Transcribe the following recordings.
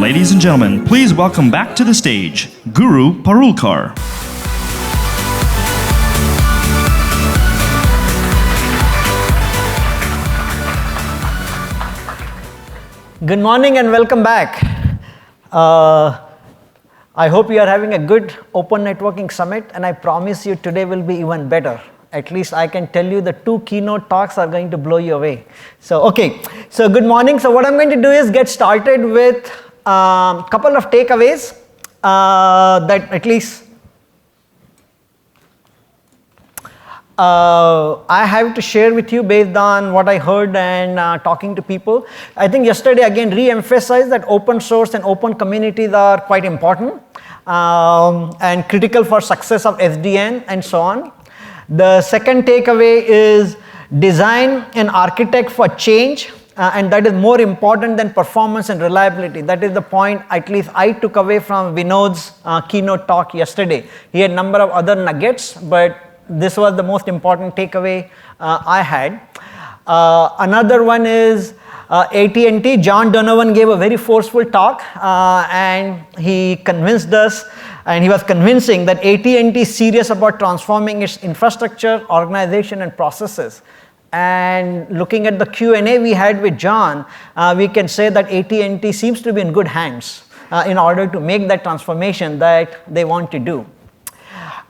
Ladies and gentlemen, please welcome back to the stage, Guru Parulkar. Good morning and welcome back. I hope you are having a good Open Networking Summit, and I promise you today will be even better. At least I can tell you the 2 keynote talks are going to blow you away. So good morning. So what I'm going to do is get started with a couple of takeaways that at least I have to share with you based on what I heard and talking to people. I think yesterday again re-emphasized that open source and open communities are quite important and critical for success of SDN and so on. The second takeaway is design and architect for change, and that is more important than performance and reliability. That is the point at least I took away from Vinod's keynote talk yesterday. He had a number of other nuggets, but this was the most important takeaway I had. Another one is AT&T. John Donovan gave a very forceful talk and he convinced us, and he was convincing that AT&T is serious about transforming its infrastructure, organization and processes. And looking at the Q&A we had with John, we can say that AT&T seems to be in good hands in order to make that transformation that they want to do.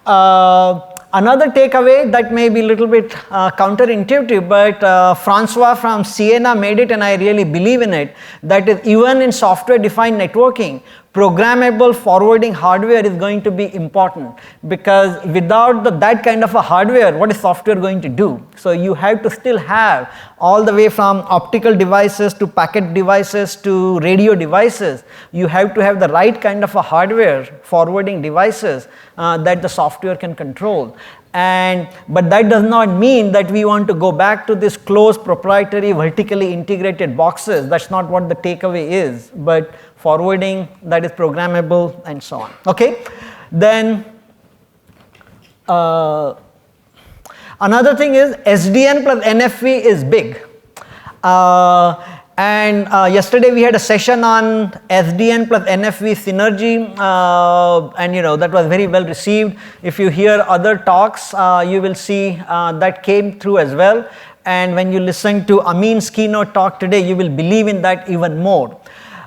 Another takeaway that may be a little bit counterintuitive, but Francois from Siena made it, and I really believe in it, that is even in software-defined networking, programmable forwarding hardware is going to be important, because without that kind of a hardware, what is software going to do? So you have to still have all the way from optical devices to packet devices to radio devices. You have to have the right kind of a hardware forwarding devices that the software can control. But that does not mean that we want to go back to this closed, proprietary, vertically integrated boxes. That's not what the takeaway is, but forwarding that is programmable and so on. Okay, then another thing is SDN plus NFV is big. Yesterday we had a session on SDN plus NFV synergy, and that was very well received. If you hear other talks, you will see that came through as well. And when you listen to Amin's keynote talk today, you will believe in that even more.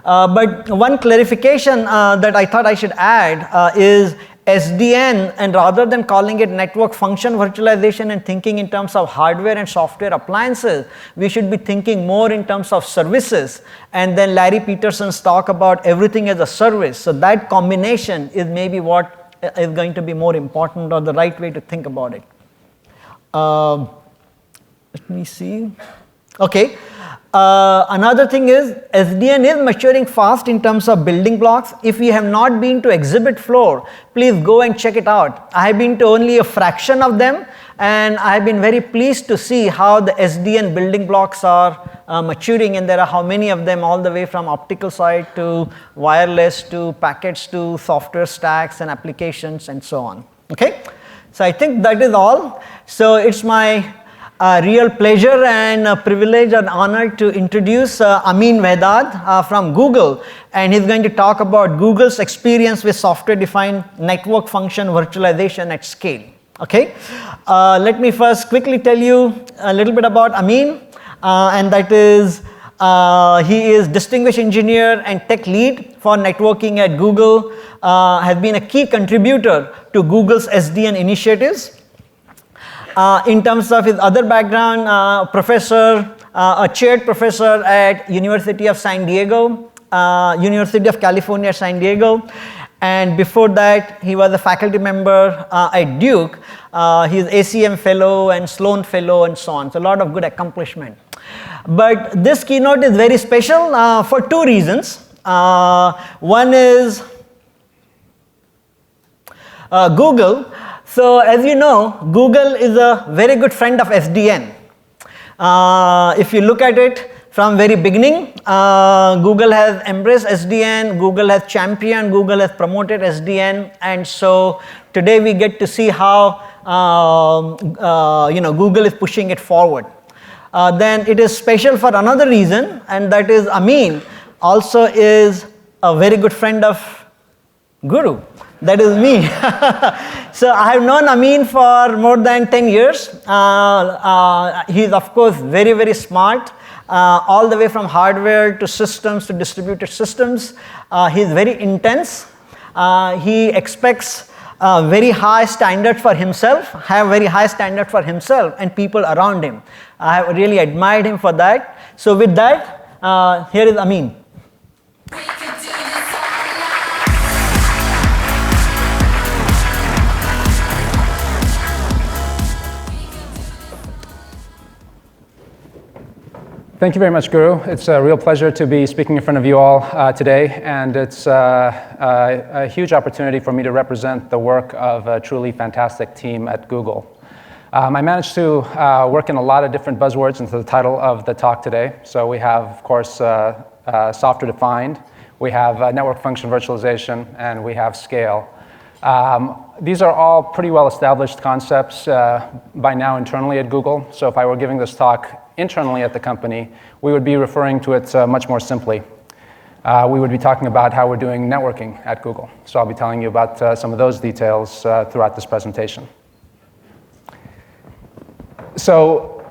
But one clarification that I thought I should add is SDN, and rather than calling it network function virtualization and thinking in terms of hardware and software appliances, we should be thinking more in terms of services. And then Larry Peterson's talk about everything as a service. So that combination is maybe what is going to be more important, or the right way to think about it. Let me see. Okay. Another thing is SDN is maturing fast in terms of building blocks. If you have not been to exhibit floor, please go and check it out. I have been to only a fraction of them, and I have been very pleased to see how the SDN building blocks are maturing, and there are how many of them, all the way from optical side to wireless to packets to software stacks and applications and so on. Okay, so I think that is all. So it's my real pleasure and privilege and honor to introduce Amin Vahdat from Google, and he's going to talk about Google's experience with software-defined network function virtualization at scale. Okay, let me first quickly tell you a little bit about Amin, and that is he is distinguished engineer and tech lead for networking at Google, has been a key contributor to Google's SDN initiatives. In terms of his other background, a chaired professor at University of San Diego, University of California, San Diego, and before that he was a faculty member at Duke. He's ACM fellow and Sloan fellow and so on, so a lot of good accomplishment. But this keynote is very special for 2 reasons. One is Google. So as you know, Google is a very good friend of SDN. If you look at it from very beginning, Google has embraced SDN, Google has championed, Google has promoted SDN, and so today we get to see how Google is pushing it forward. Then it is special for another reason, and that is Amin also is a very good friend of Guru. That is me. So I have known Amin for more than 10 years. He is of course very, very smart, all the way from hardware to systems to distributed systems. He is very intense. He expects very high standard for himself, and people around him. I have really admired him for that. So with that, here is Amin. Thank you very much, Guru. It's a real pleasure to be speaking in front of you all today, and it's a huge opportunity for me to represent the work of a truly fantastic team at Google. I managed to work in a lot of different buzzwords into the title of the talk today. So we have, of course, software-defined, we have network function virtualization, and we have scale. These are all pretty well-established concepts by now internally at Google. So if I were giving this talk internally at the company, we would be referring to it much more simply. We would be talking about how we're doing networking at Google. So I'll be telling you about some of those details throughout this presentation. So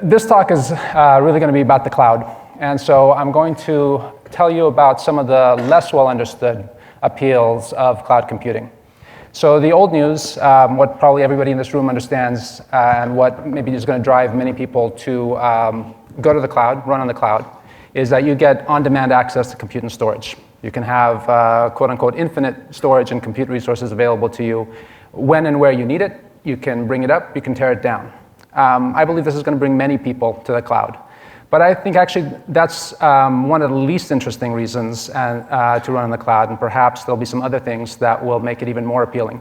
this talk is really going to be about the cloud. And so I'm going to tell you about some of the less well-understood appeals of cloud computing. So the old news, what probably everybody in this room understands, and what maybe is going to drive many people to go to the cloud, run on the cloud, is that you get on-demand access to compute and storage. You can have quote-unquote infinite storage and compute resources available to you when and where you need it. You can bring it up, you can tear it down. I believe this is going to bring many people to the cloud. But I think actually that's one of the least interesting reasons to run in the cloud, and perhaps there'll be some other things that will make it even more appealing.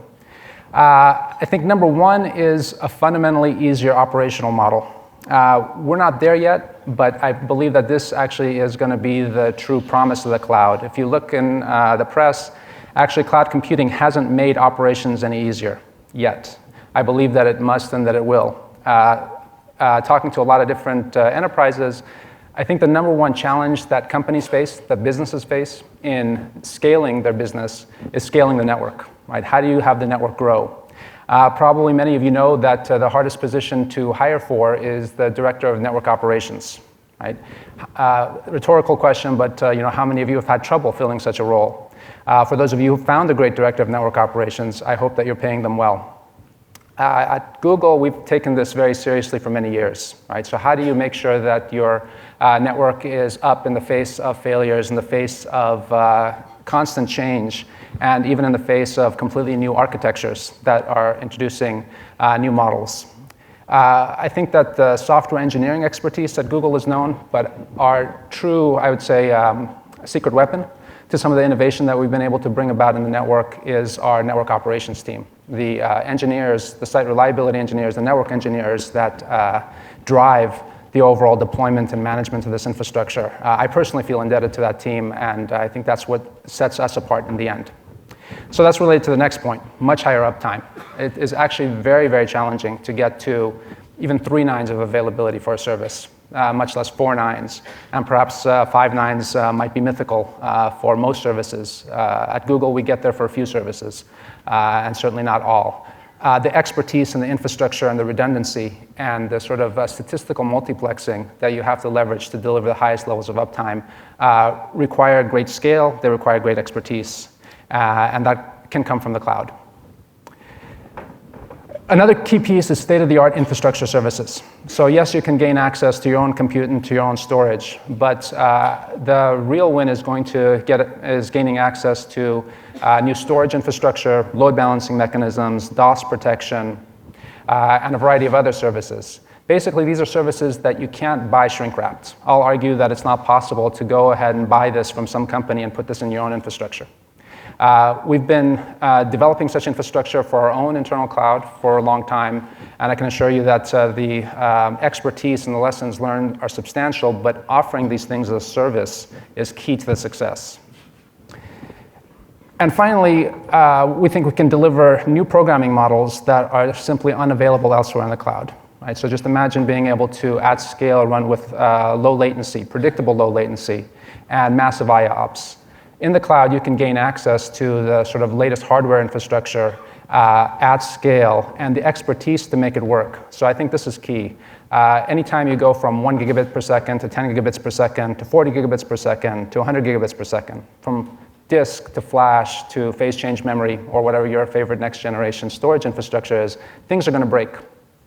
I think number one is a fundamentally easier operational model. We're not there yet, but I believe that this actually is going to be the true promise of the cloud. If you look in the press, actually cloud computing hasn't made operations any easier yet. I believe that it must and that it will. Talking to a lot of different enterprises, I think the number one challenge that companies face, that businesses face in scaling their business is scaling the network, right? How do you have the network grow? Probably many of you know that the hardest position to hire for is the director of network operations, right? Rhetorical question, but how many of you have had trouble filling such a role? For those of you who found a great director of network operations, I hope that you're paying them well. At Google, we've taken this very seriously for many years, right? So how do you make sure that your network is up in the face of failures, in the face of constant change, and even in the face of completely new architectures that are introducing new models? I think that the software engineering expertise at Google is known, but our true, I would say, secret weapon to some of the innovation that we've been able to bring about in the network is our network operations team. The engineers, the site reliability engineers, the network engineers that drive the overall deployment and management of this infrastructure. I personally feel indebted to that team, and I think that's what sets us apart in the end. So that's related to the next point, much higher uptime. It is actually very, very challenging to get to even 3 nines of availability for a service, much less 4 nines, and perhaps 5 nines might be mythical for most services. At Google, we get there for a few services, and certainly not all. The expertise and the infrastructure and the redundancy and the sort of statistical multiplexing that you have to leverage to deliver the highest levels of uptime require great scale, they require great expertise, and that can come from the cloud. Another key piece is state-of-the-art infrastructure services. So yes, you can gain access to your own compute and to your own storage, but the real win is gaining access to new storage infrastructure, load balancing mechanisms, DOS protection, and a variety of other services. Basically, these are services that you can't buy shrink-wrapped. I'll argue that it's not possible to go ahead and buy this from some company and put this in your own infrastructure. We've been developing such infrastructure for our own internal cloud for a long time, and I can assure you that the expertise and the lessons learned are substantial, but offering these things as a service is key to the success. And finally, we think we can deliver new programming models that are simply unavailable elsewhere in the cloud. Right? So just imagine being able to, at scale, run with low latency, predictable low latency, and massive IOPS. In the cloud, you can gain access to the sort of latest hardware infrastructure at scale and the expertise to make it work. So I think this is key. Anytime you go from 1 gigabit per second to 10 gigabits per second to 40 gigabits per second to 100 gigabits per second, from disk to flash to phase change memory or whatever your favorite next generation storage infrastructure is, things are going to break.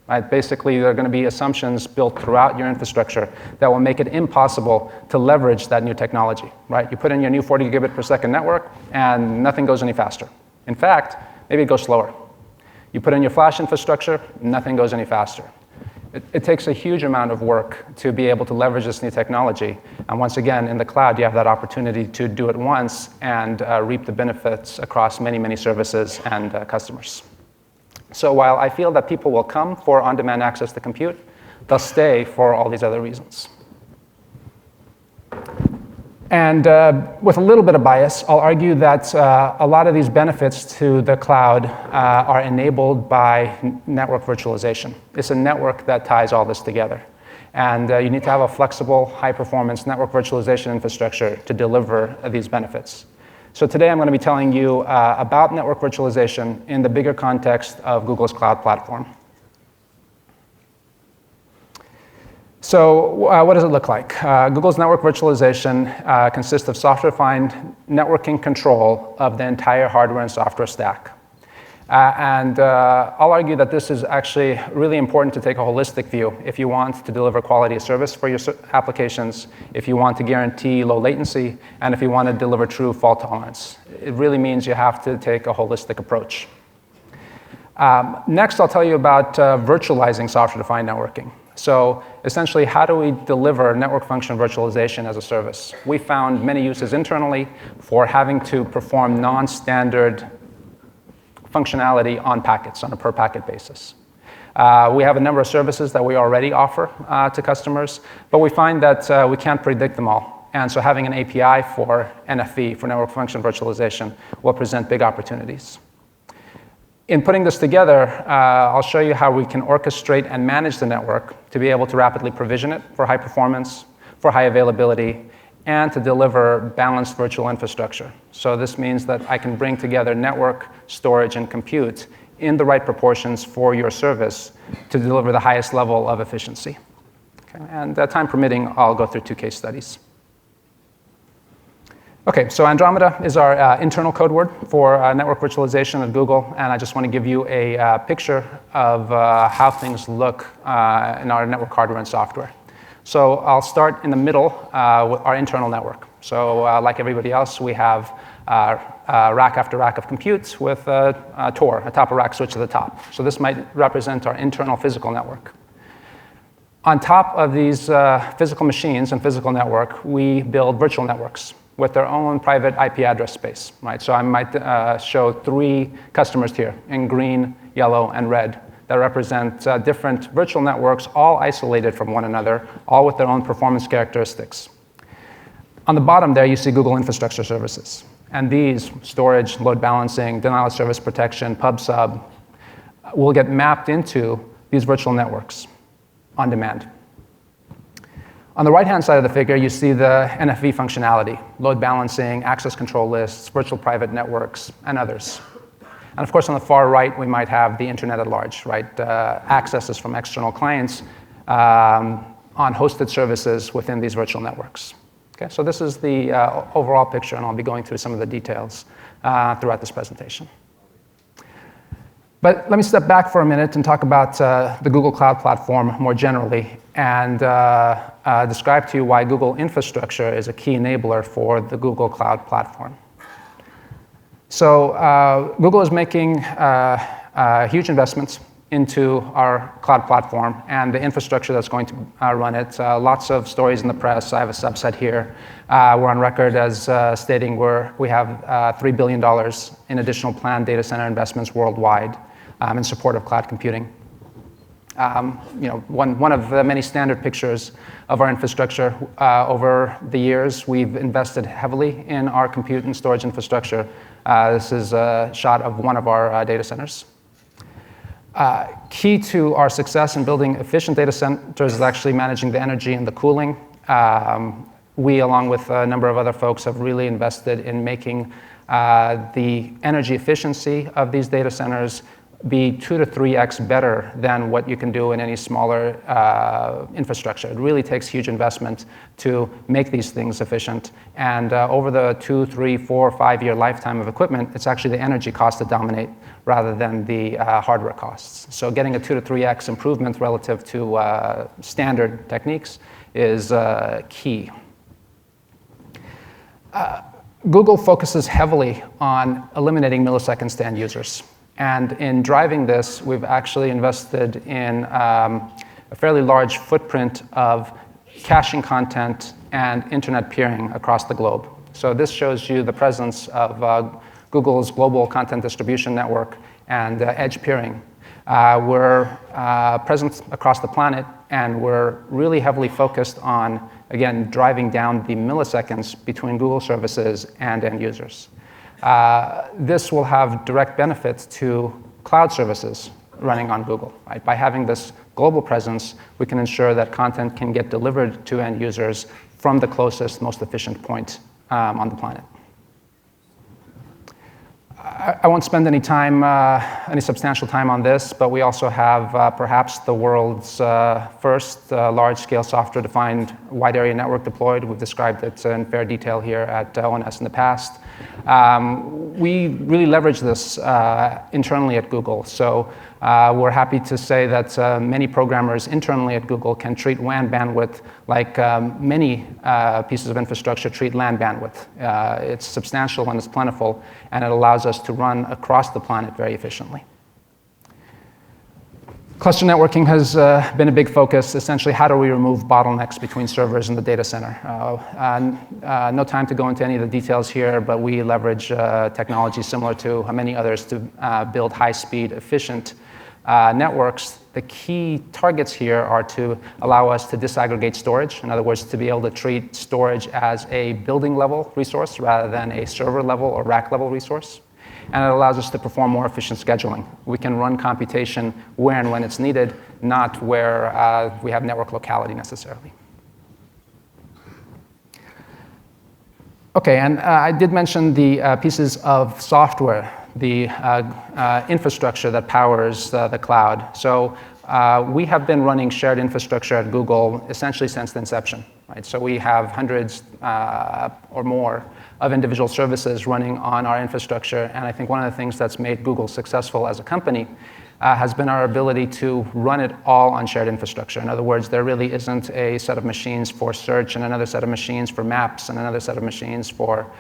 Right? Basically, there are going to be assumptions built throughout your infrastructure that will make it impossible to leverage that new technology. Right? You put in your new 40 gigabit per second network, and nothing goes any faster. In fact, maybe it goes slower. You put in your flash infrastructure, nothing goes any faster. It takes a huge amount of work to be able to leverage this new technology. And once again, in the cloud, you have that opportunity to do it once and reap the benefits across many, many services and customers. So while I feel that people will come for on-demand access to compute, they'll stay for all these other reasons. And with a little bit of bias, I'll argue that a lot of these benefits to the cloud are enabled by network virtualization. It's a network that ties all this together. And you need to have a flexible, high-performance network virtualization infrastructure to deliver these benefits. So today I'm going to be telling you about network virtualization in the bigger context of Google's cloud platform. So what does it look like? Google's network virtualization consists of software-defined networking control of the entire hardware and software stack. I'll argue that this is actually really important to take a holistic view if you want to deliver quality of service for your applications, if you want to guarantee low latency, and if you want to deliver true fault tolerance. It really means you have to take a holistic approach. Next, I'll tell you about virtualizing software-defined networking. So essentially, how do we deliver network function virtualization as a service? We found many uses internally for having to perform non-standard functionality on packets on a per packet basis. We have a number of services that we already offer to customers, but we find that we can't predict them all. And so having an API for NFV, for network function virtualization, will present big opportunities. In putting this together, I'll show you how we can orchestrate and manage the network to be able to rapidly provision it for high performance, for high availability, and to deliver balanced virtual infrastructure. So this means that I can bring together network, storage, and compute in the right proportions for your service to deliver the highest level of efficiency. Okay, and time permitting, I'll go through 2 case studies. Okay, so Andromeda is our internal code word for network virtualization at Google, and I just want to give you a picture of how things look in our network hardware and software. So I'll start in the middle with our internal network. So like everybody else, we have rack after rack of compute with a TOR, a top-of-rack switch at the top. So this might represent our internal physical network. On top of these physical machines and physical network, we build virtual networks with their own private IP address space. Right? So I might show 3 customers here in green, yellow, and red that represent different virtual networks, all isolated from one another, all with their own performance characteristics. On the bottom there, you see Google Infrastructure Services. And these, storage, load balancing, denial of service protection, pub/sub, will get mapped into these virtual networks on demand. On the right-hand side of the figure, you see the NFV functionality, load balancing, access control lists, virtual private networks, and others. And of course, on the far right, we might have the internet at large, right? Accesses from external clients on hosted services within these virtual networks. Okay, so this is the overall picture, and I'll be going through some of the details throughout this presentation. But let me step back for a minute and talk about the Google Cloud Platform more generally, and describe to you why Google infrastructure is a key enabler for the Google Cloud Platform. So Google is making huge investments into our cloud platform and the infrastructure that's going to run it. Lots of stories in the press. I have a subset here. We're on record as stating we have $3 billion in additional planned data center investments worldwide in support of cloud computing. One of the many standard pictures of our infrastructure over the years, we've invested heavily in our compute and storage infrastructure. This is a shot of one of our data centers. Key to our success in building efficient data centers is actually managing the energy and the cooling. we, along with a number of other folks, have really invested in making the energy efficiency of these data centers be 2 to 3x better than what you can do in any smaller infrastructure. It really takes huge investment to make these things efficient. And over the 2, 3, 4, 5-year lifetime of equipment, it's actually the energy costs that dominate rather than the hardware costs. So getting a 2 to 3x improvement relative to standard techniques is key. Google focuses heavily on eliminating milliseconds to end users. And in driving this, we've actually invested in a fairly large footprint of caching content and internet peering across the globe. So this shows you the presence of Google's global content distribution network and edge peering. We're present across the planet, and we're really heavily focused on, again, driving down the milliseconds between Google services and end users. This will have direct benefits to cloud services running on Google. Right? By having this global presence, we can ensure that content can get delivered to end users from the closest, most efficient point on the planet. I won't spend any time, any substantial time on this, but we also have perhaps the world's first large-scale software-defined wide area network deployed. We've described it in fair detail here at ONS in the past. We really leverage this internally at Google. So we're happy to say that many programmers internally at Google can treat WAN bandwidth like many pieces of infrastructure treat LAN bandwidth. It's substantial and it's plentiful, and it allows us to run across the planet very efficiently. Cluster networking has been a big focus. Essentially, how do we remove bottlenecks between servers and the data center? No time to go into any of the details here, but we leverage technology similar to many others to build high-speed, efficient networks. The key targets here are to allow us to disaggregate storage. In other words, to be able to treat storage as a building-level resource rather than a server-level or rack-level resource. And it allows us to perform more efficient scheduling. We can run computation where and when it's needed, not where we have network locality necessarily. Okay, and I did mention the pieces of software, the infrastructure that powers the cloud. So we have been running shared infrastructure at Google essentially since the inception. Right? So we have hundreds or more of individual services running on our infrastructure. And I think one of the things that's made Google successful as a company has been our ability to run it all on shared infrastructure. In other words, there really isn't a set of machines for search and another set of machines for maps and another set of machines for ...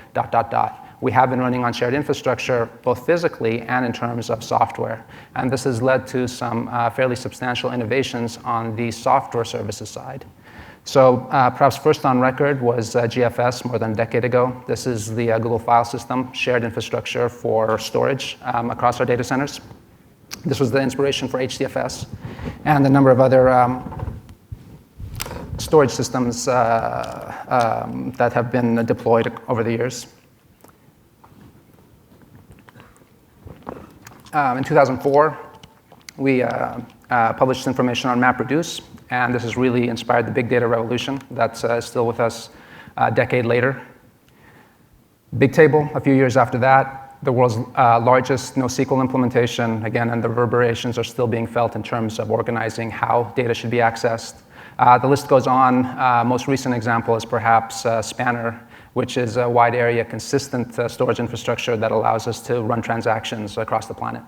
We have been running on shared infrastructure, both physically and in terms of software. And this has led to some fairly substantial innovations on the software services side. So perhaps first on record was GFS more than a decade ago. This is the Google file system, shared infrastructure for storage across our data centers. This was the inspiration for HDFS and a number of other storage systems that have been deployed over the years. In 2004, we published information on MapReduce, and this has really inspired the big data revolution that's still with us a decade later. Bigtable, a few years after that, the world's largest NoSQL implementation, again, and the reverberations are still being felt in terms of organizing how data should be accessed. The list goes on. Most recent example is perhaps Spanner, which is a wide area consistent storage infrastructure that allows us to run transactions across the planet.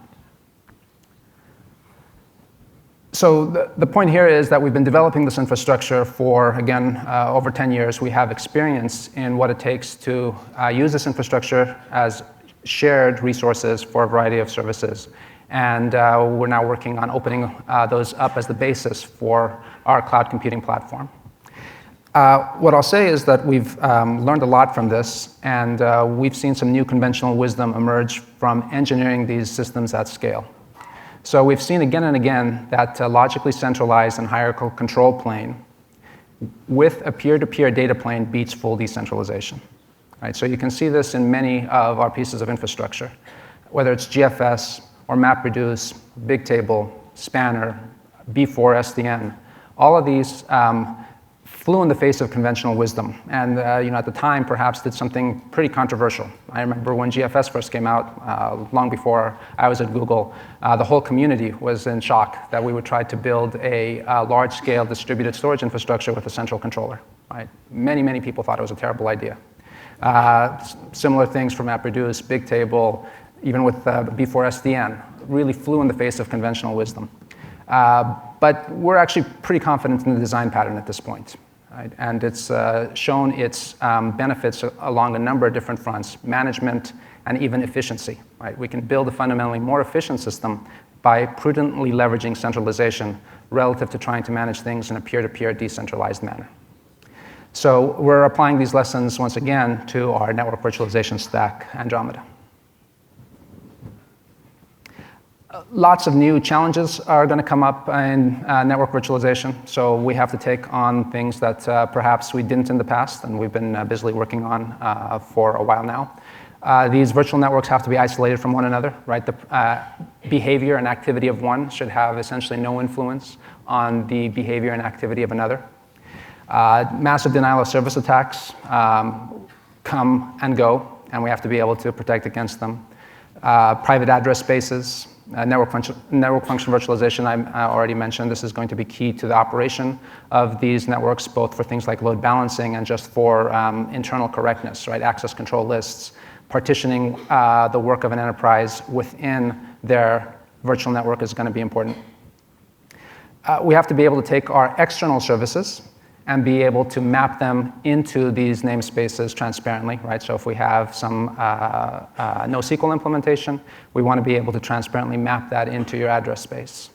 So the point here is that we've been developing this infrastructure for, again, over 10 years. We have experience in what it takes to use this infrastructure as shared resources for a variety of services. And we're now working on opening those up as the basis for our cloud computing platform. What I'll say is that we've learned a lot from this, and we've seen some new conventional wisdom emerge from engineering these systems at scale. So we've seen again and again that a logically centralized and hierarchical control plane with a peer-to-peer data plane beats full decentralization. Right? So you can see this in many of our pieces of infrastructure, whether it's GFS or MapReduce, Bigtable, Spanner, B4 SDN. All of these flew in the face of conventional wisdom, and at the time perhaps did something pretty controversial. I remember when GFS first came out, long before I was at Google, the whole community was in shock that we would try to build a large-scale distributed storage infrastructure with a central controller. Right? Many people thought it was a terrible idea. Similar things for MapReduce, Bigtable, even with before SDN, really flew in the face of conventional wisdom. But we're actually pretty confident in the design pattern at this point. Right? And it's shown its benefits along a number of different fronts, management and even efficiency. Right? We can build a fundamentally more efficient system by prudently leveraging centralization relative to trying to manage things in a peer-to-peer decentralized manner. So we're applying these lessons once again to our network virtualization stack, Andromeda. Lots of new challenges are going to come up in network virtualization. So we have to take on things that perhaps we didn't in the past, and we've been busily working on for a while now. These virtual networks have to be isolated from one another, right? The behavior and activity of one should have essentially no influence on the behavior and activity of another. Massive denial of service attacks come and go, and we have to be able to protect against them. Private address spaces, network function virtualization, I already mentioned. This is going to be key to the operation of these networks, both for things like load balancing and just for internal correctness, right? Access control lists, partitioning the work of an enterprise within their virtual network is going to be important. We have to be able to take our external services and be able to map them into these namespaces transparently, right? So if we have some NoSQL implementation, we want to be able to transparently map that into your address space.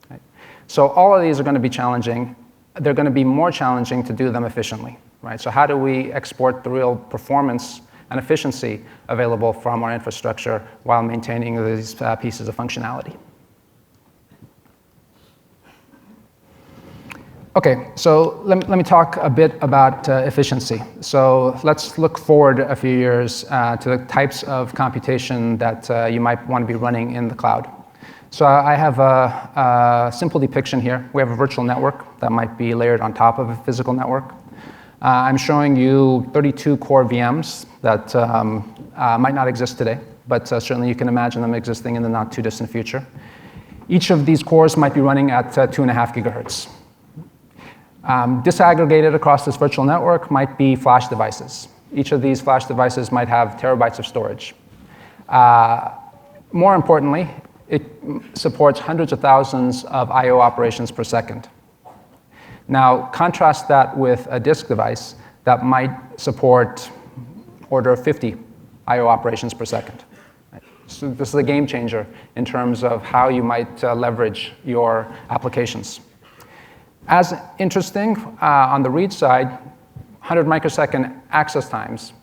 Right? So all of these are going to be challenging. They're going to be more challenging to do them efficiently, right? So how do we export the real performance and efficiency available from our infrastructure while maintaining these pieces of functionality? Okay, so let me talk a bit about efficiency. So let's look forward a few years to the types of computation that you might want to be running in the cloud. So I have a simple depiction here. We have a virtual network that might be layered on top of a physical network. I'm showing you 32 core VMs that might not exist today, but certainly you can imagine them existing in the not too distant future. Each of these cores might be running at 2.5 gigahertz. Disaggregated across this virtual network might be flash devices. Each of these flash devices might have terabytes of storage. More importantly, it supports hundreds of thousands of I/O operations per second. Now, contrast that with a disk device that might support order of 50 I/O operations per second. So this is a game changer in terms of how you might leverage your applications. As interesting, on the read side, 100 microsecond access times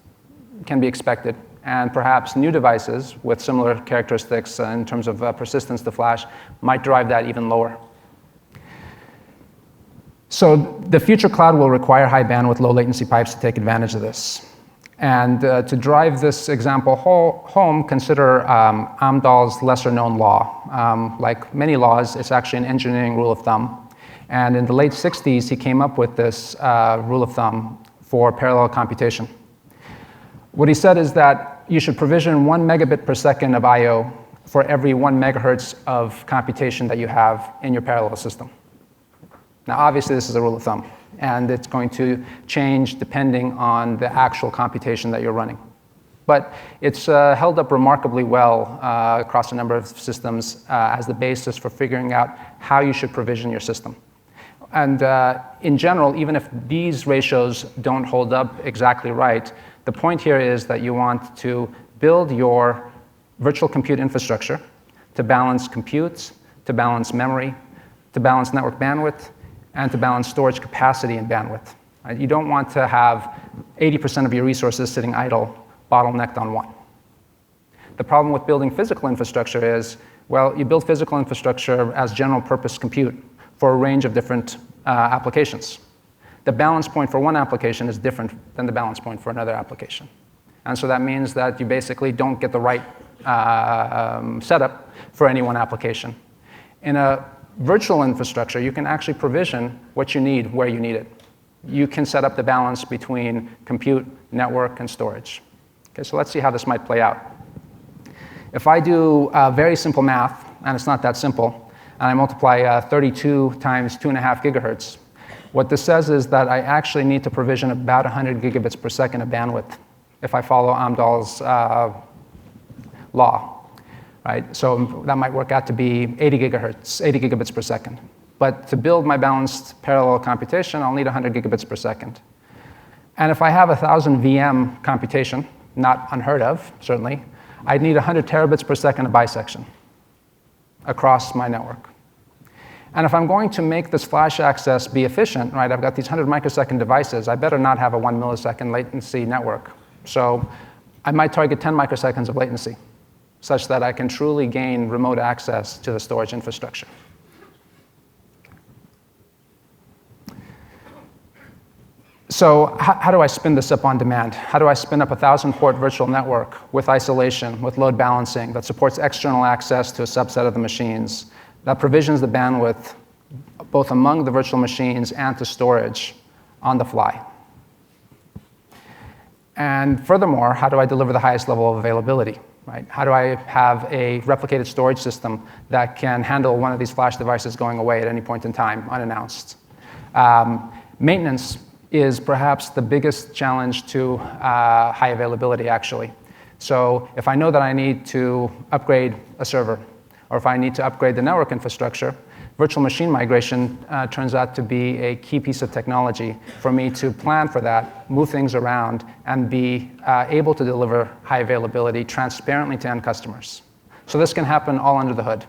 can be expected, and perhaps new devices with similar characteristics in terms of persistence to flash might drive that even lower. So the future cloud will require high bandwidth, low latency pipes to take advantage of this. And to drive this example home, consider Amdahl's lesser known law. Like many laws, it's actually an engineering rule of thumb. And in the late 60s, he came up with this rule of thumb for parallel computation. What he said is that you should provision 1 megabit per second of I/O for every 1 megahertz of computation that you have in your parallel system. Now, obviously, this is a rule of thumb, and it's going to change depending on the actual computation that you're running. But it's held up remarkably well across a number of systems as the basis for figuring out how you should provision your system. And in general, even if these ratios don't hold up exactly right, the point here is that you want to build your virtual compute infrastructure to balance compute, to balance memory, to balance network bandwidth, and to balance storage capacity and bandwidth. Right? You don't want to have 80% of your resources sitting idle, bottlenecked on one. The problem with building physical infrastructure is, well, you build physical infrastructure as general purpose compute for a range of different applications. The balance point for one application is different than the balance point for another application. And so that means that you basically don't get the right setup for any one application. In a virtual infrastructure, you can actually provision what you need where you need it. you can set up the balance between compute, network, and storage. Okay, so let's see how this might play out. If I do very simple math, and it's not that simple, and I multiply 32 times 2.5 gigahertz, what this says is that I actually need to provision about 100 gigabits per second of bandwidth if I follow Amdahl's law. Right? So that might work out to be 80 gigabits per second. But to build my balanced parallel computation, I'll need 100 gigabits per second. And if I have 1,000 VM computation, not unheard of, certainly, I'd need 100 terabits per second of bisection across my network. And if I'm going to make this flash access be efficient, right, I've got these 100 microsecond devices, I better not have a 1 millisecond latency network. So I might target 10 microseconds of latency, such that I can truly gain remote access to the storage infrastructure. So how do I spin this up on demand? How do I spin up a 1,000-port virtual network with isolation, with load balancing, that supports external access to a subset of the machines, that provisions the bandwidth both among the virtual machines and to storage on the fly? And furthermore, how do I deliver the highest level of availability? Right? How do I have a replicated storage system that can handle one of these flash devices going away at any point in time, unannounced? Maintenance is perhaps the biggest challenge to high availability, actually. So if I know that I need to upgrade a server, or if I need to upgrade the network infrastructure, virtual machine migration turns out to be a key piece of technology for me to plan for that, move things around, and be able to deliver high availability transparently to end customers. So this can happen all under the hood.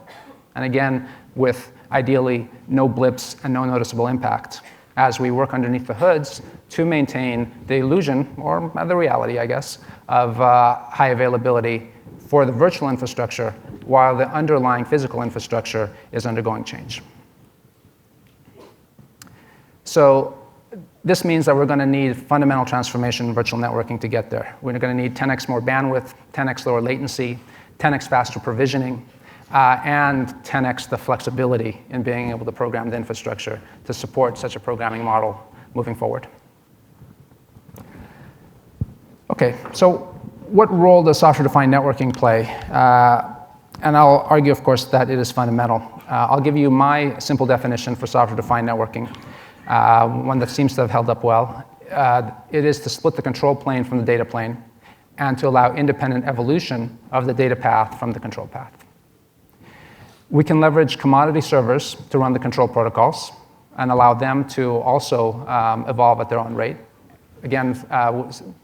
And again, with ideally no blips and no noticeable impact, as we work underneath the hoods to maintain the illusion, or the reality, I guess, of high availability for the virtual infrastructure while the underlying physical infrastructure is undergoing change. So this means that we're going to need fundamental transformation in virtual networking to get there. We're going to need 10x more bandwidth, 10x lower latency, 10x faster provisioning, and 10x the flexibility in being able to program the infrastructure to support such a programming model moving forward. Okay, so what role does software-defined networking play? And I'll argue, of course, that it is fundamental. I'll give you my simple definition for software-defined networking, one that seems to have held up well. It is to split the control plane from the data plane and to allow independent evolution of the data path from the control path. We can leverage commodity servers to run the control protocols and allow them to also evolve at their own rate. Again,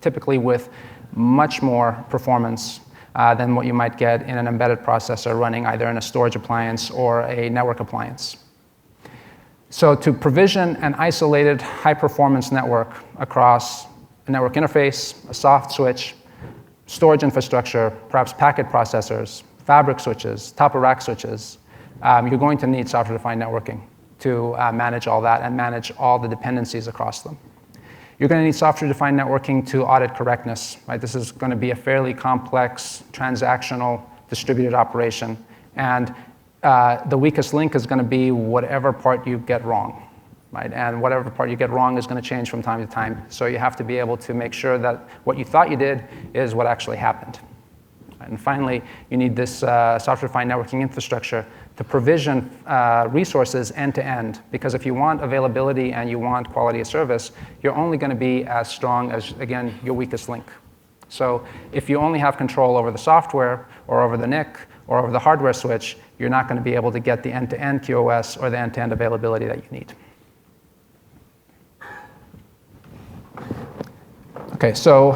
typically with much more performance than what you might get in an embedded processor running either in a storage appliance or a network appliance. So to provision an isolated high-performance network across a network interface, a soft switch, storage infrastructure, perhaps packet processors, fabric switches, top-of-rack switches, you're going to need software-defined networking to manage all that and manage all the dependencies across them. You're going to need software-defined networking to audit correctness. Right? This is going to be a fairly complex, transactional, distributed operation. And the weakest link is going to be whatever part you get wrong. Right? And whatever part you get wrong is going to change from time to time. So you have to be able to make sure that what you thought you did is what actually happened. And finally, you need this software-defined networking infrastructure to provision resources end-to-end. Because if you want availability and you want quality of service, you're only going to be as strong as, again, your weakest link. So if you only have control over the software or over the NIC or over the hardware switch, you're not going to be able to get the end-to-end QoS or the end-to-end availability that you need. Okay, so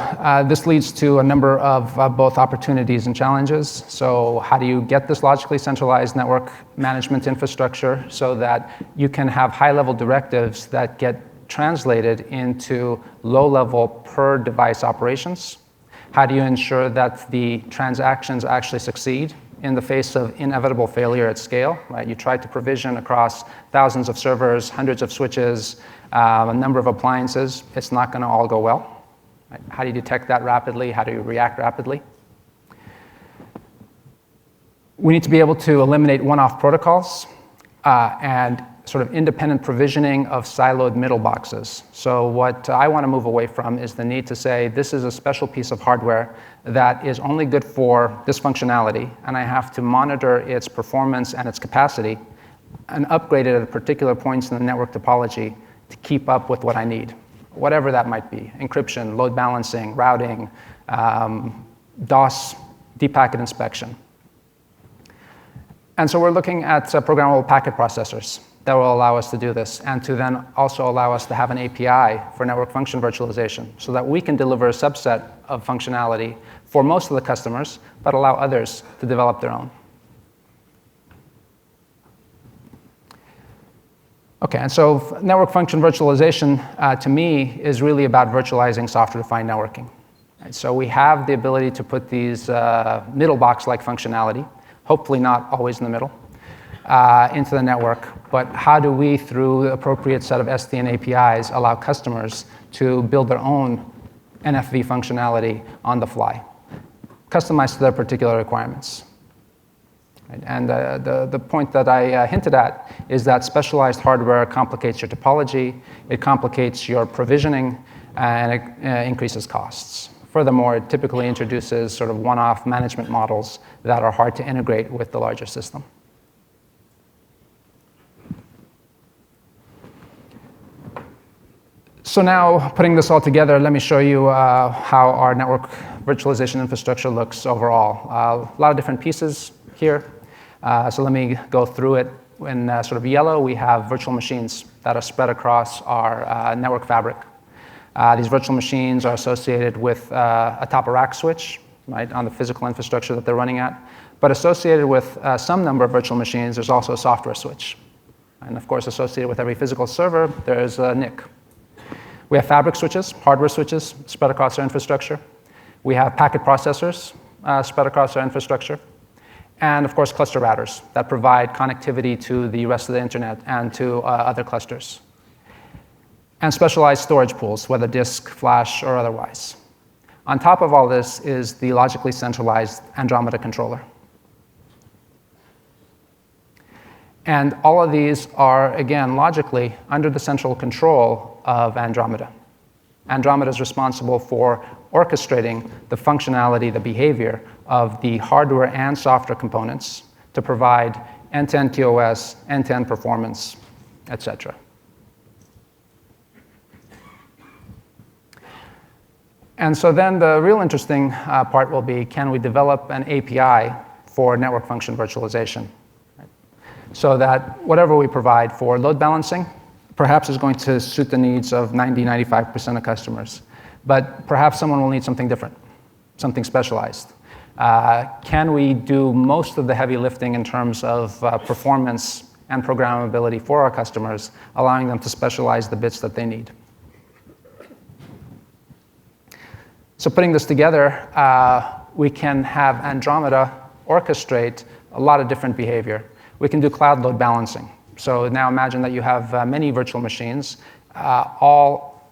this leads to a number of both opportunities and challenges. So how do you get this logically centralized network management infrastructure so that you can have high-level directives that get translated into low-level per-device operations? How do you ensure that the transactions actually succeed in the face of inevitable failure at scale? Right? You try to provision across thousands of servers, hundreds of switches, a number of appliances. It's not going to all go well. How do you detect that rapidly? How do you react rapidly? We need to be able to eliminate one-off protocols and sort of independent provisioning of siloed middle boxes. So what I want to move away from is the need to say this is a special piece of hardware that is only good for this functionality, and I have to monitor its performance and its capacity and upgrade it at particular points in the network topology to keep up with what I need, whatever that might be: encryption, load balancing, routing, DOS, deep packet inspection. And so we're looking at programmable packet processors that will allow us to do this, and to then also allow us to have an API for network function virtualization, so that we can deliver a subset of functionality for most of the customers, but allow others to develop their own. Okay, and so network function virtualization, to me, is really about virtualizing software-defined networking. Right, so we have the ability to put these middle box-like functionality, hopefully not always in the middle, into the network. But how do we, through the appropriate set of SDN APIs, allow customers to build their own NFV functionality on the fly, customized to their particular requirements? And the point that I hinted at is that specialized hardware complicates your topology, it complicates your provisioning, and it increases costs. Furthermore, it typically introduces sort of one-off management models that are hard to integrate with the larger system. So now, putting this all together, let me show you how our network virtualization infrastructure looks overall. A lot of different pieces here. So let me go through it. In sort of yellow, we have virtual machines that are spread across our network fabric. These virtual machines are associated with a top-of-rack switch, right, on the physical infrastructure that they're running at. But associated with some number of virtual machines, there's also a software switch. And of course, associated with every physical server, there's a NIC. We have fabric switches, hardware switches, spread across our infrastructure. We have packet processors spread across our infrastructure. And of course, cluster routers that provide connectivity to the rest of the internet and to other clusters. And specialized storage pools, whether disk, flash, or otherwise. On top of all this is the logically centralized Andromeda controller. And all of these are, again, logically under the central control of Andromeda. Andromeda is responsible for orchestrating the functionality, the behavior of the hardware and software components to provide end-to-end TOS, end-to-end performance, etc. And so then the real interesting part will be, can we develop an API for network function virtualization? Right? So that whatever we provide for load balancing perhaps is going to suit the needs of 90–95% of customers. But perhaps someone will need something different, something specialized. Can we do most of the heavy lifting in terms of performance and programmability for our customers, allowing them to specialize the bits that they need? So putting this together, we can have Andromeda orchestrate a lot of different behavior. We can do cloud load balancing. So now imagine that you have many virtual machines, all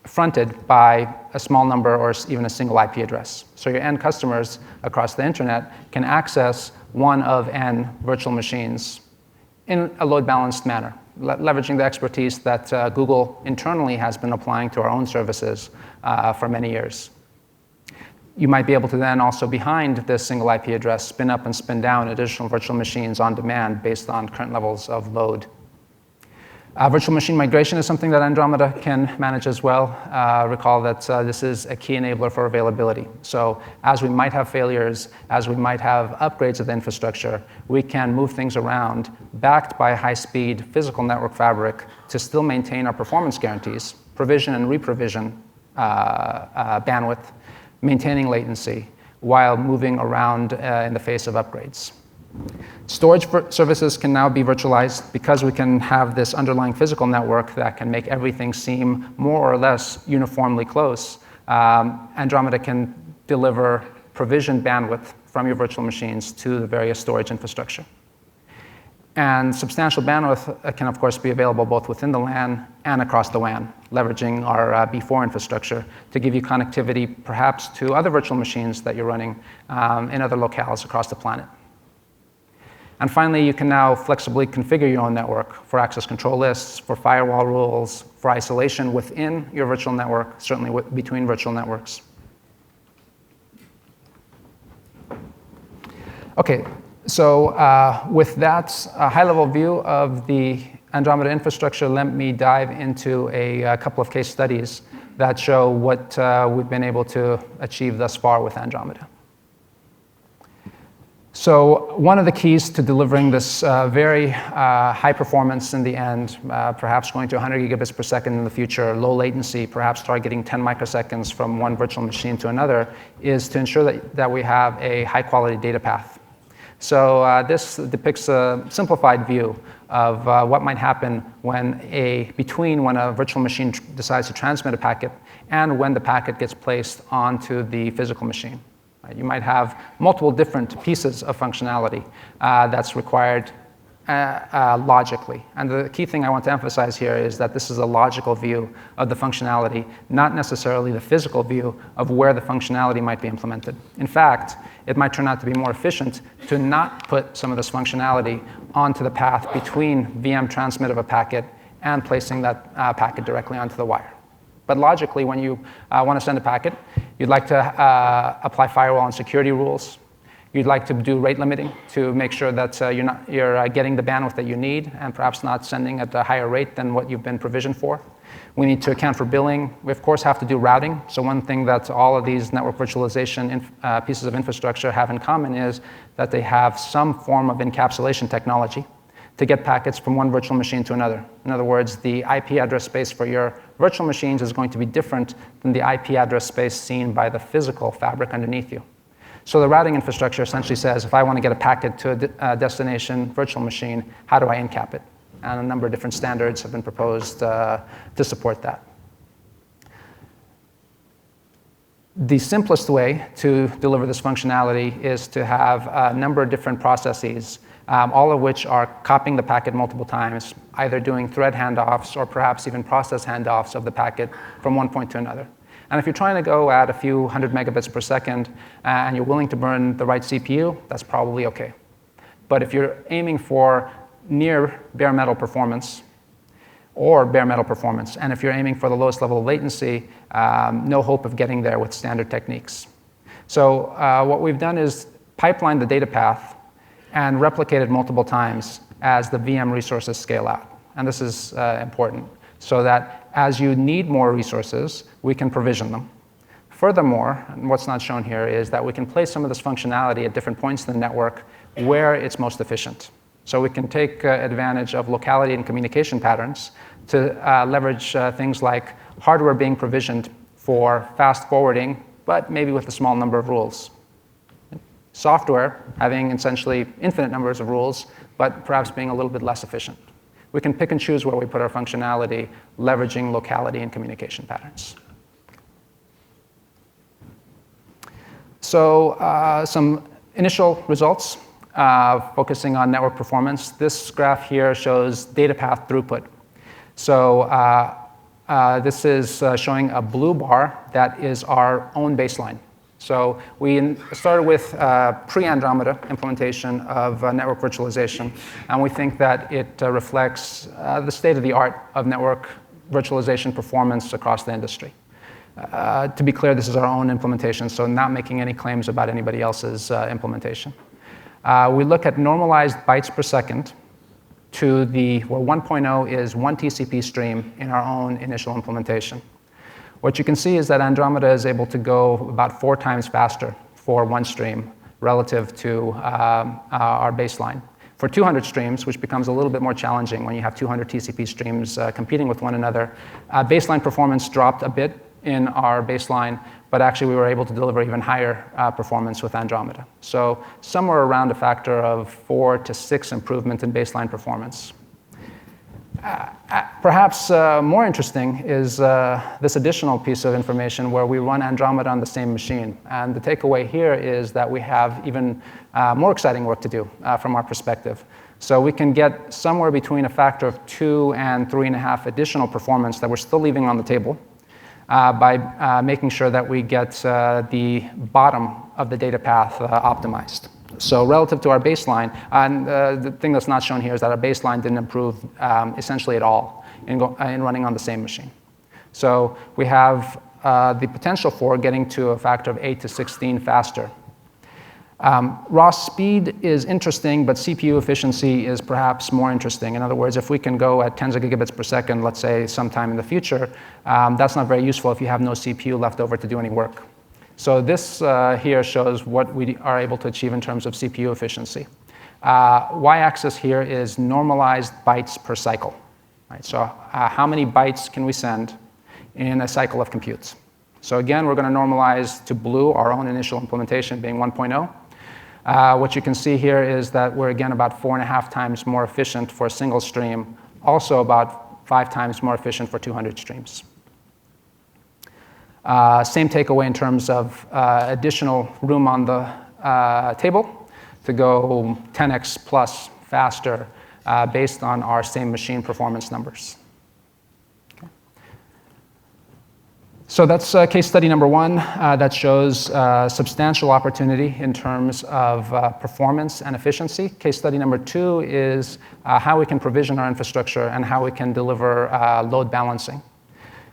fronted by a small number or even a single IP address. So your end customers across the internet can access one of n virtual machines in a load balanced manner, leveraging the expertise that Google internally has been applying to our own services for many years. You might be able to then also, behind this single IP address, spin up and spin down additional virtual machines on demand based on current levels of load. Virtual machine migration is something that Andromeda can manage as well. Recall that this is a key enabler for availability. So as we might have failures, as we might have upgrades of the infrastructure, we can move things around, backed by a high-speed physical network fabric, to still maintain our performance guarantees, provision and reprovision bandwidth, maintaining latency, while moving around in the face of upgrades. Storage services can now be virtualized because we can have this underlying physical network that can make everything seem more or less uniformly close. Andromeda can deliver provisioned bandwidth from your virtual machines to the various storage infrastructure. And substantial bandwidth can, of course, be available both within the LAN and across the WAN, leveraging our B4 infrastructure to give you connectivity perhaps to other virtual machines that you're running in other locales across the planet. And finally, you can now flexibly configure your own network for access control lists, for firewall rules, for isolation within your virtual network, certainly between virtual networks. Okay, so with that high-level view of the Andromeda infrastructure, let me dive into a couple of case studies that show what we've been able to achieve thus far with Andromeda. So one of the keys to delivering this very high performance in the end, perhaps going to 100 gigabits per second in the future, low latency, perhaps targeting 10 microseconds from one virtual machine to another, is to ensure that we have a high-quality data path. So this depicts a simplified view of what might happen when when a virtual machine decides to transmit a packet and when the packet gets placed onto the physical machine. You might have multiple different pieces of functionality that's required logically. And the key thing I want to emphasize here is that this is a logical view of the functionality, not necessarily the physical view of where the functionality might be implemented. In fact, it might turn out to be more efficient to not put some of this functionality onto the path between VM transmit of a packet and placing that packet directly onto the wire. But logically, when you want to send a packet, you'd like to apply firewall and security rules. You'd like to do rate limiting to make sure that you're getting the bandwidth that you need and perhaps not sending at a higher rate than what you've been provisioned for. We need to account for billing. We, of course, have to do routing. So one thing that all of these network virtualization pieces of infrastructure have in common is that they have some form of encapsulation technology to get packets from one virtual machine to another. In other words, the IP address space for your virtual machines is going to be different than the IP address space seen by the physical fabric underneath you. So the routing infrastructure essentially says, if I want to get a packet to a destination virtual machine, how do I encap it? And a number of different standards have been proposed to support that. The simplest way to deliver this functionality is to have a number of different processes, all of which are copying the packet multiple times, either doing thread handoffs or perhaps even process handoffs of the packet from one point to another. And if you're trying to go at a few hundred megabits per second and you're willing to burn the right CPU, that's probably okay. But if you're aiming for near bare metal performance or bare metal performance, and if you're aiming for the lowest level of latency, no hope of getting there with standard techniques. So what we've done is pipeline the data path and replicate it multiple times as the VM resources scale out. And this is important, so that as you need more resources, we can provision them. Furthermore, and what's not shown here is that we can place some of this functionality at different points in the network where it's most efficient. So we can take advantage of locality and communication patterns to leverage things like hardware being provisioned for fast forwarding, but maybe with a small number of rules. Software having essentially infinite numbers of rules, but perhaps being a little bit less efficient. We can pick and choose where we put our functionality, leveraging locality and communication patterns. So some initial results focusing on network performance. This graph here shows data path throughput. So this is showing a blue bar that is our own baseline. So we started with pre-Andromeda implementation of network virtualization, and we think that it reflects the state of the art of network virtualization performance across the industry. To be clear, this is our own implementation, so not making any claims about anybody else's implementation. We look at normalized bytes per second to where 1.0 is one TCP stream in our own initial implementation. What you can see is that Andromeda is able to go about 4 times faster for one stream relative to our baseline. For 200 streams, which becomes a little bit more challenging when you have 200 TCP streams competing with one another, baseline performance dropped a bit in our baseline, but actually we were able to deliver even higher performance with Andromeda. So somewhere around a factor of 4 to 6 improvement in baseline performance. Perhaps more interesting is this additional piece of information where we run Andromeda on the same machine. And the takeaway here is that we have even more exciting work to do from our perspective. So we can get somewhere between a factor of 2 and 3.5 additional performance that we're still leaving on the table by making sure that we get the bottom of the data path optimized. So relative to our baseline, and the thing that's not shown here is that our baseline didn't improve essentially at all in running on the same machine. So we have the potential for getting to a factor of 8 to 16 faster. Raw speed is interesting, but CPU efficiency is perhaps more interesting. In other words, if we can go at tens of gigabits per second, let's say sometime in the future, that's not very useful if you have no CPU left over to do any work. So this here shows what we are able to achieve in terms of CPU efficiency. Y-axis here is normalized bytes per cycle. Right? So how many bytes can we send in a cycle of computes? So again, we're going to normalize to blue, our own initial implementation being 1.0. What you can see here is that we're again about 4.5 times more efficient for a single stream, also about 5 times more efficient for 200 streams. Same takeaway in terms of additional room on the table to go 10x plus faster based on our same machine performance numbers. So that's case study number 1 that shows substantial opportunity in terms of performance and efficiency. Case study number 2 is how we can provision our infrastructure and how we can deliver load balancing.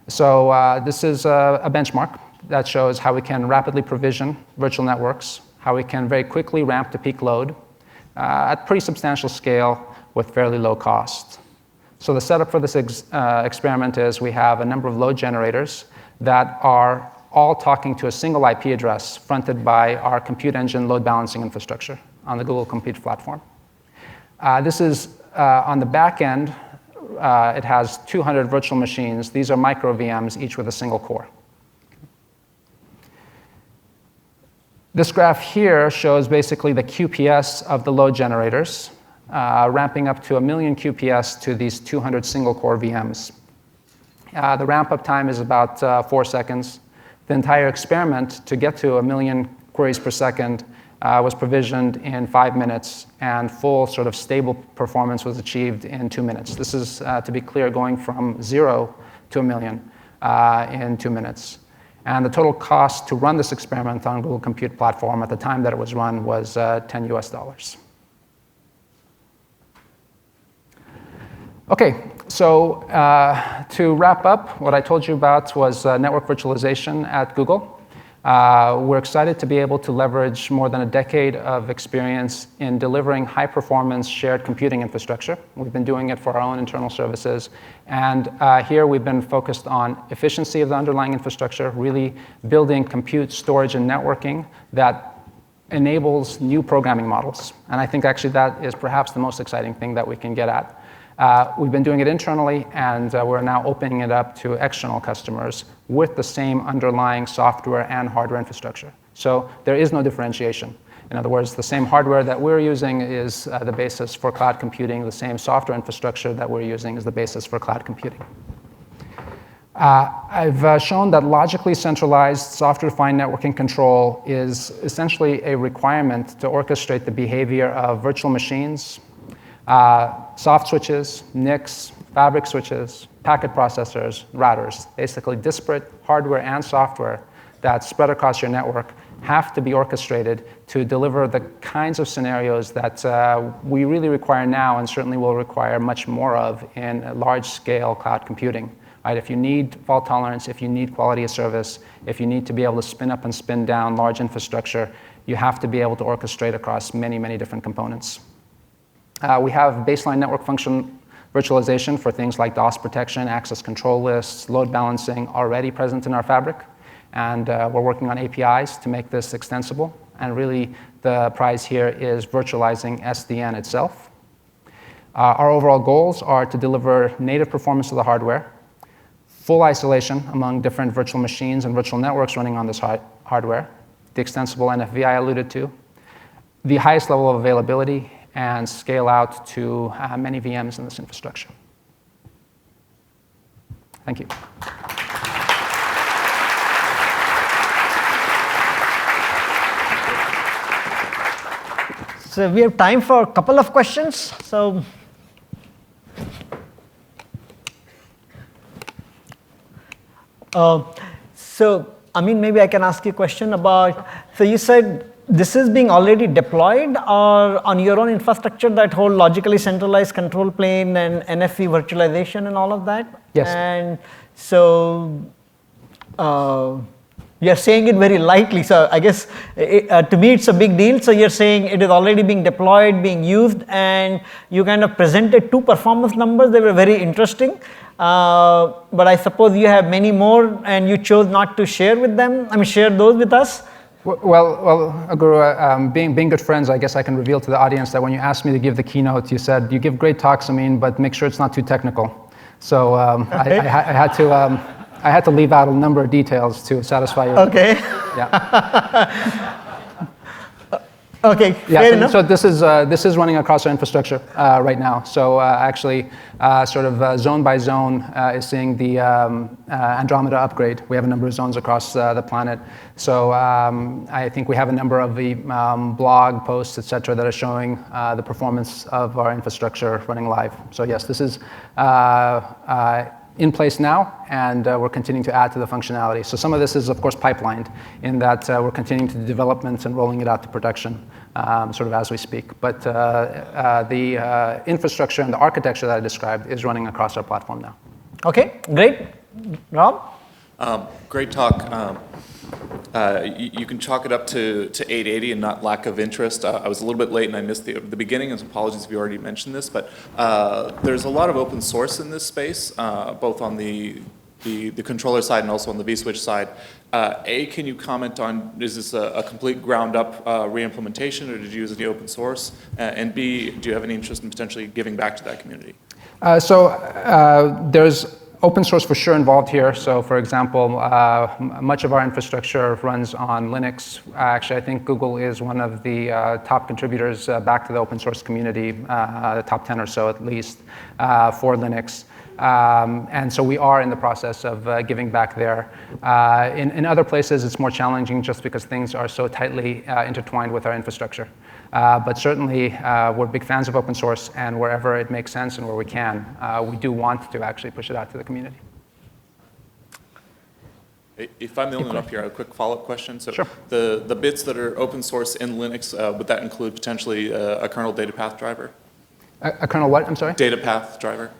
So this is a benchmark that shows how we can rapidly provision virtual networks, how we can very quickly ramp to peak load at pretty substantial scale with fairly low cost. So the setup for this experiment is we have a number of load generators that are all talking to a single IP address fronted by our compute engine load balancing infrastructure on the Google Compute platform. This is on the back end. It has 200 virtual machines. These are micro VMs, each with a single core. This graph here shows basically the QPS of the load generators, ramping up to 1 million QPS to these 200 single core VMs. The ramp-up time is about 4 seconds. The entire experiment to get to 1 million queries per second was provisioned in 5 minutes, and full sort of stable performance was achieved in 2 minutes. This is, to be clear, going from 0 to 1 million in 2 minutes. And the total cost to run this experiment on Google Compute platform at the time that it was run was $10 US. Okay, so to wrap up, what I told you about was network virtualization at Google. We're excited to be able to leverage more than a decade of experience in delivering high-performance shared computing infrastructure. We've been doing it for our own internal services. And here we've been focused on efficiency of the underlying infrastructure, really building compute, storage, and networking that enables new programming models. And I think actually that is perhaps the most exciting thing that we can get at. We've been doing it internally, and we're now opening it up to external customers with the same underlying software and hardware infrastructure. So there is no differentiation. In other words, the same hardware that we're using is the basis for cloud computing. The same software infrastructure that we're using is the basis for cloud computing. I've shown that logically centralized software-defined networking control is essentially a requirement to orchestrate the behavior of virtual machines, soft switches, NICs, fabric switches, packet processors, routers. Basically, disparate hardware and software that spread across your network have to be orchestrated to deliver the kinds of scenarios that we really require now and certainly will require much more of in large-scale cloud computing. Right? If you need fault tolerance, if you need quality of service, if you need to be able to spin up and spin down large infrastructure, you have to be able to orchestrate across many, many different components. We have baseline network function virtualization for things like DOS protection, access control lists, load balancing already present in our fabric. And we're working on APIs to make this extensible. And really, the prize here is virtualizing SDN itself. Our overall goals are to deliver native performance of the hardware, full isolation among different virtual machines and virtual networks running on this hardware, the extensible NFV I alluded to, the highest level of availability, and scale out to many VMs in this infrastructure. Thank you. So we have time for a couple of questions. So Amin, maybe I can ask you a question about, so you said This is being already deployed or on your own infrastructure, that whole logically centralized control plane and NFV virtualization and all of that? Yes. And so you're saying it very lightly. So I guess to me it's a big deal. So you're saying it is already being deployed, being used, and you kind of presented 2 performance numbers. They were very interesting. But I suppose you have many more and you chose not to share with them. I mean, share those with us. Well, Guru, being good friends, I guess I can reveal to the audience that when you asked me to give the keynote, you said, you give great talks, Amin, but make sure it's not too technical. So Okay. I had to leave out a number of details to satisfy you. Okay. Yeah. Okay, Yeah, fair enough. so this is running across our infrastructure right now. So actually, sort of zone by zone is seeing the Andromeda upgrade. We have a number of zones across the planet. So I think we have a number of the blog posts, et cetera, that are showing the performance of our infrastructure running live. So yes, this is in place now, and we're continuing to add to the functionality. So some of this is, of course, pipelined in that we're continuing to do development and rolling it out to production sort of as we speak. But the infrastructure and the architecture that I described is running across our platform now. Okay, great. Rob? Great talk. You can chalk it up to 880 and not lack of interest. I was a little bit late and I missed the beginning, and apologies if you already mentioned this, but there's a lot of open source in this space, both on the controller side and also on the vSwitch side. A, can you comment on, is this a complete ground up re-implementation, or did you use any open source? And B, do you have any interest in potentially giving back to that community? There's open source for sure involved here. So for example, much of our infrastructure runs on Linux. Actually, I think Google is one of the top contributors back to the open source community, the top 10 or so at least, for Linux. And so we are in the process of giving back there. In other places, it's more challenging just because things are so tightly intertwined with our infrastructure. But certainly, we're big fans of open source, and wherever it makes sense and where we can, we do want to actually push it out to the community. If I'm the only one up here, I have a quick follow-up question. So sure. The bits that are open source in Linux, would that include potentially a kernel data path driver? A kernel what, I'm sorry? Data path driver.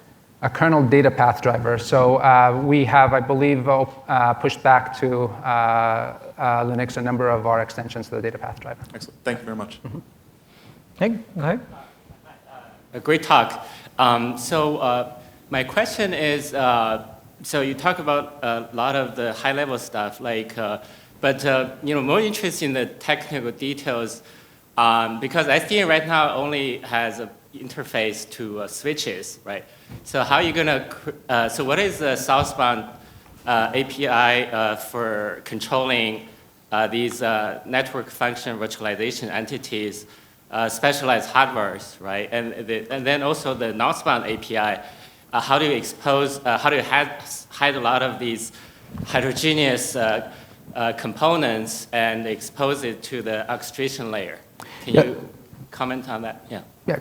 A kernel data path driver. So we have, I believe, pushed back to Linux a number of our extensions to the data path driver. Excellent. Thank you very much. Mm-hmm. Hey, go ahead. A great talk. My question is, so you talk about a lot of the high-level stuff, like, but more interested in the technical details, because SDN right now only has an interface to switches, right? So how are you gonna? So what is the southbound API for controlling these network function virtualization entities, specialized hardwares, right? And then also the northbound API. How do you expose? How do you hide a lot of these heterogeneous components and expose it to the orchestration layer? Can you comment on that? Yeah. Yeah.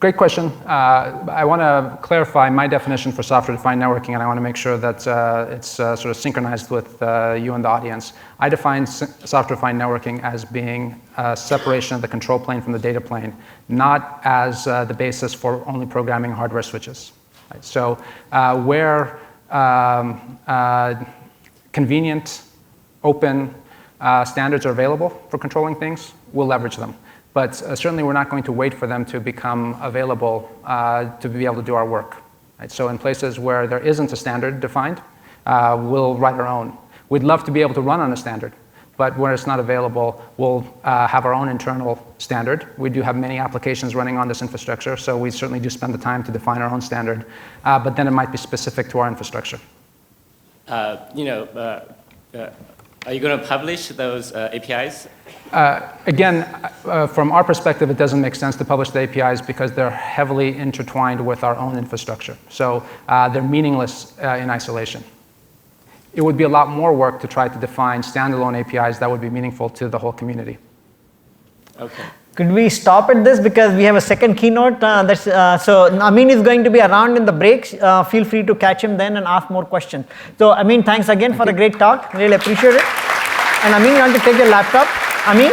Great question. I want to clarify my definition for software-defined networking, and I want to make sure that it's sort of synchronized with you and the audience. I define software-defined networking as being a separation of the control plane from the data plane, not as the basis for only programming hardware switches. Right? So where convenient, open standards are available for controlling things, we'll leverage them. But certainly we're not going to wait for them to become available to be able to do our work. Right? So in places where there isn't a standard defined, we'll write our own. We'd love to be able to run on a standard, but where it's not available, we'll have our own internal standard. We do have many applications running on this infrastructure, so we certainly do spend the time to define our own standard, but then it might be specific to our infrastructure. Are you going to publish those APIs? Again, from our perspective, it doesn't make sense to publish the APIs because they're heavily intertwined with our own infrastructure. So they're meaningless in isolation. It would be a lot more work to try to define standalone APIs that would be meaningful to the whole community. Okay. Could we stop at this because we have a second keynote? So Amin is going to be around in the breaks. Feel free to catch him then and ask more questions. So Amin, thanks again for a great talk. Really appreciate it. And Amin, you want to take your laptop? Amin?